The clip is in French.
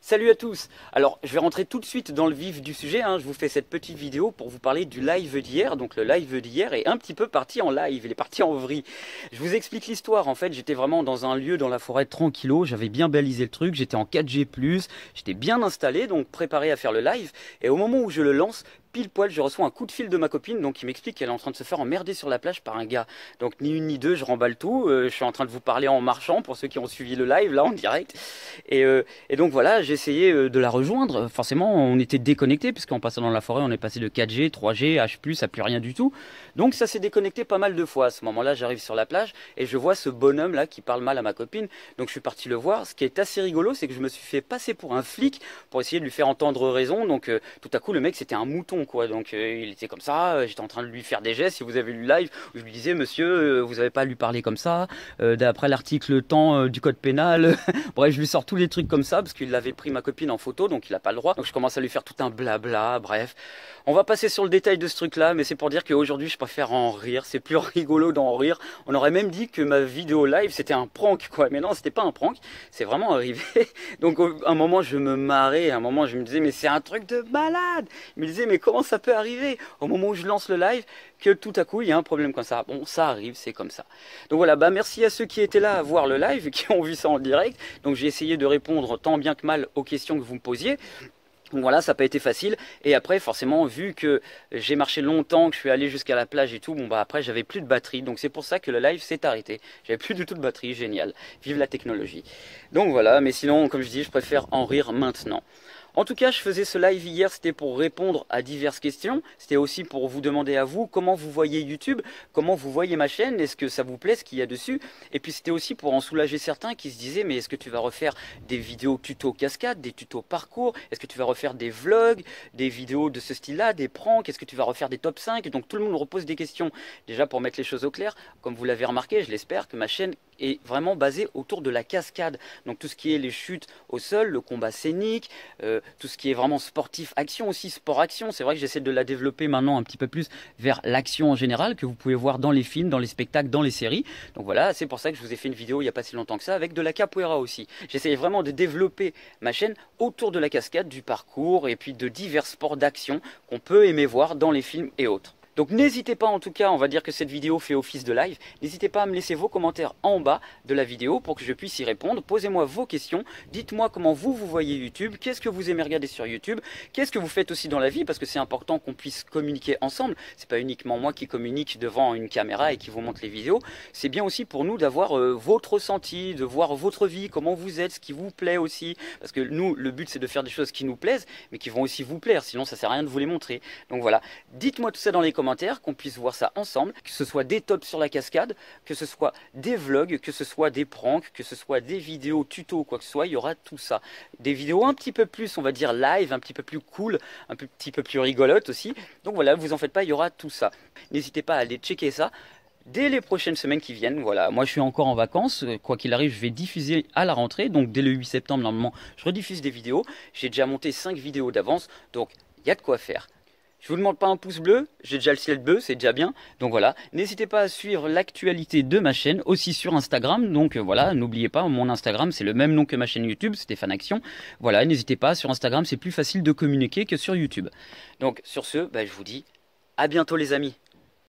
Salut à tous. Alors je vais rentrer tout de suite dans le vif du sujet, hein. Je vous fais cette petite vidéo pour vous parler du live d'hier. Donc le live d'hier est un petit peu parti en live, il est parti en vrille. Je vous explique l'histoire. En fait, j'étais vraiment dans un lieu dans la forêt tranquillo, j'avais bien balisé le truc, j'étais en 4G+, j'étais bien installé, donc préparé à faire le live. Et au moment où je le lance, pile poil, je reçois un coup de fil de ma copine, donc qui m'explique qu'elle est en train de se faire emmerder sur la plage par un gars. Donc ni une ni deux, je remballe tout. Je suis en train de vous parler en marchant pour ceux qui ont suivi le live là en direct. Et donc voilà, j'ai essayé de la rejoindre. Forcément, on était déconnectés puisqu'en passant dans la forêt, on est passé de 4G, 3G, H+, à plus rien du tout. Donc ça s'est déconnecté pas mal de fois. À ce moment-là, j'arrive sur la plage et je vois ce bonhomme là qui parle mal à ma copine. Donc je suis parti le voir. Ce qui est assez rigolo, c'est que je me suis fait passer pour un flic pour essayer de lui faire entendre raison. Donc tout à coup, le mec c'était un mouton quoi. Donc il était comme ça. J'étais en train de lui faire des gestes. Si vous avez lu le live, où je lui disais monsieur, vous n'avez pas à lui parler comme ça. D'après l'article temps du code pénal. Bref, je lui sors tous les trucs comme ça parce qu'il avait pris ma copine en photo, donc il n'a pas le droit. Donc je commence à lui faire tout un blabla. Bref, on va passer sur le détail de ce truc-là, mais c'est pour dire qu'aujourd'hui je préfère en rire. C'est plus rigolo d'en rire. On aurait même dit que ma vidéo live c'était un prank, quoi. Mais non, c'était pas un prank. C'est vraiment arrivé. Donc à un moment je me marrais, à un moment je me disais mais c'est un truc de malade. Je me disais mais comment ça peut arriver au moment où je lance le live que tout à coup il y a un problème comme ça. Bon, ça arrive, c'est comme ça. Donc voilà, bah merci à ceux qui étaient là à voir le live, qui ont vu ça en direct. Donc j'ai essayé de répondre tant bien que mal aux questions que vous me posiez. Donc voilà, ça n'a pas été facile. Et après, forcément, vu que j'ai marché longtemps, que je suis allé jusqu'à la plage et tout, bon bah après j'avais plus de batterie. Donc c'est pour ça que le live s'est arrêté. J'avais plus du tout de batterie, génial. Vive la technologie. Donc voilà, mais sinon, comme je dis, je préfère en rire maintenant. En tout cas, je faisais ce live hier, c'était pour répondre à diverses questions. C'était aussi pour vous demander à vous comment vous voyez YouTube, comment vous voyez ma chaîne, est-ce que ça vous plaît ce qu'il y a dessus. Et puis c'était aussi pour en soulager certains qui se disaient mais est-ce que tu vas refaire des vidéos tuto cascade, des tutos parcours, est-ce que tu vas refaire des vlogs, des vidéos de ce style-là, des pranks, est-ce que tu vas refaire des top 5. Donc tout le monde repose des questions. Déjà pour mettre les choses au clair, comme vous l'avez remarqué, je l'espère que ma chaîne est vraiment basée autour de la cascade. Donc tout ce qui est les chutes au sol, le combat scénique, tout ce qui est vraiment sportif, action aussi, sport-action. C'est vrai que j'essaie de la développer maintenant un petit peu plus vers l'action en général, que vous pouvez voir dans les films, dans les spectacles, dans les séries. Donc voilà, c'est pour ça que je vous ai fait une vidéo il n'y a pas si longtemps que ça, avec de la capoeira aussi. J'essaie vraiment de développer ma chaîne autour de la cascade, du parcours, et puis de divers sports d'action qu'on peut aimer voir dans les films et autres. Donc n'hésitez pas, en tout cas, on va dire que cette vidéo fait office de live, n'hésitez pas à me laisser vos commentaires en bas de la vidéo pour que je puisse y répondre. Posez-moi vos questions, dites-moi comment vous voyez YouTube, qu'est-ce que vous aimez regarder sur YouTube, qu'est-ce que vous faites aussi dans la vie, parce que c'est important qu'on puisse communiquer ensemble. C'est pas uniquement moi qui communique devant une caméra et qui vous montre les vidéos, c'est bien aussi pour nous d'avoir votre ressenti, de voir votre vie, comment vous êtes, ce qui vous plaît aussi, parce que nous, le but c'est de faire des choses qui nous plaisent, mais qui vont aussi vous plaire, sinon ça sert à rien de vous les montrer. Donc voilà, dites-moi tout ça dans les commentaires, qu'on puisse voir ça ensemble, que ce soit des tops sur la cascade, que ce soit des vlogs, que ce soit des pranks, que ce soit des vidéos tuto, quoi que ce soit, il y aura tout ça. Des vidéos un petit peu plus, on va dire live, un petit peu plus cool, un petit peu plus rigolote aussi. Donc voilà, vous en faites pas, il y aura tout ça. N'hésitez pas à aller checker ça dès les prochaines semaines qui viennent. Voilà, moi je suis encore en vacances, quoi qu'il arrive je vais diffuser à la rentrée, donc dès le 8 septembre normalement je rediffuse des vidéos. J'ai déjà monté 5 vidéos d'avance, donc il y a de quoi faire. Je vous demande pas un pouce bleu, j'ai déjà le ciel bleu, c'est déjà bien. Donc voilà, n'hésitez pas à suivre l'actualité de ma chaîne, aussi sur Instagram. Donc voilà, n'oubliez pas, mon Instagram c'est le même nom que ma chaîne YouTube, Stéphane Action. Voilà, n'hésitez pas, sur Instagram c'est plus facile de communiquer que sur YouTube. Donc sur ce, je vous dis à bientôt les amis.